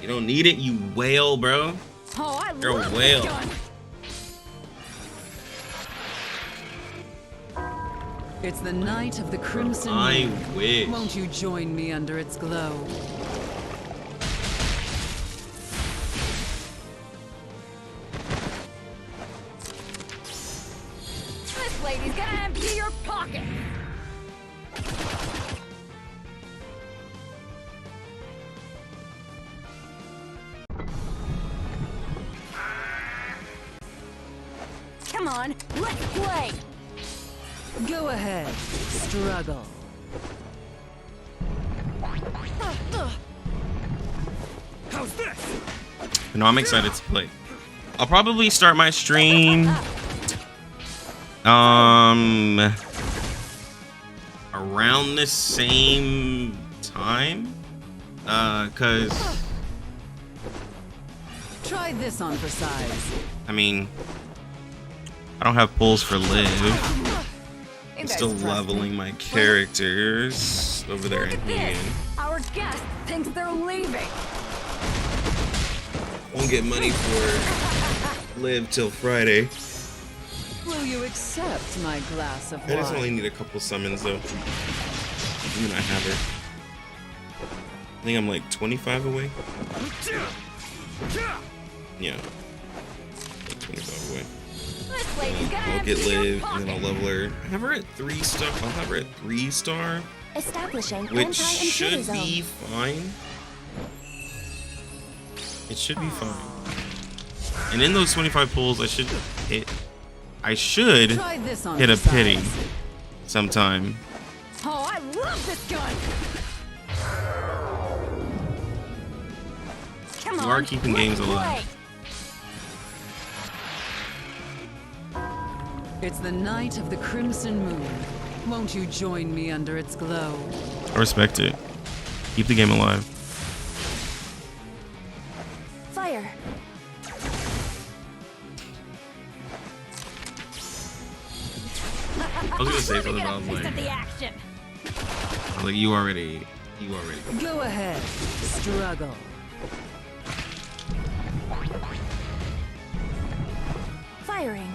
You don't need it, you whale, bro. Oh, I You're a love whale. this gun. It's the night of the crimson I moon. wish. Won't you join me under its glow? This lady's gonna empty your pocket. Come on, let's play. Go ahead. Struggle. How's this? No, I'm excited to play. I'll probably start my stream around the same time. Cause Try this on for size. I mean I don't have pulls for live. You I'm guys still trust me? leveling my characters over there Look in at this. here. Our guest thinks they're leaving. Won't get money for live till Friday. Will you accept my glass of I just wine? only need a couple summons though. And I have her. I think I'm like 25 away. Yeah. Like 25 away. This lady's gonna I'll empty get your live and pocket. then I'll level her. I have her at 3-star. I'll have her at 3-star, Establishing which anti-intruder should zone. be fine. It should be fine. And in those 25 pulls, I should hit. I should Try this on hit a for pity size. sometime. Oh, I love this gun. Come You on, are keeping let's games alive. play. It's the night of the crimson moon. Won't you join me under its glow? I respect it. Keep the game alive. Fire. I was gonna say Let me something, get but I a was piece like, of the action. you already. Go ahead. Struggle. Firing.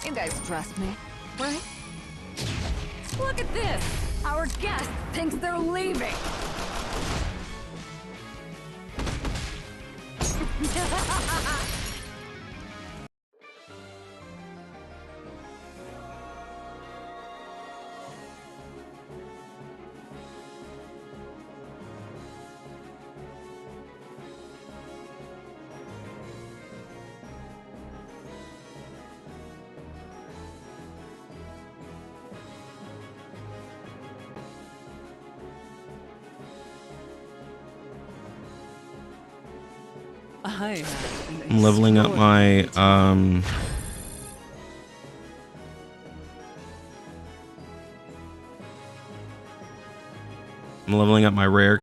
You guys trust me, right? Look at this! Our guest thinks they're leaving! I'm leveling up my rare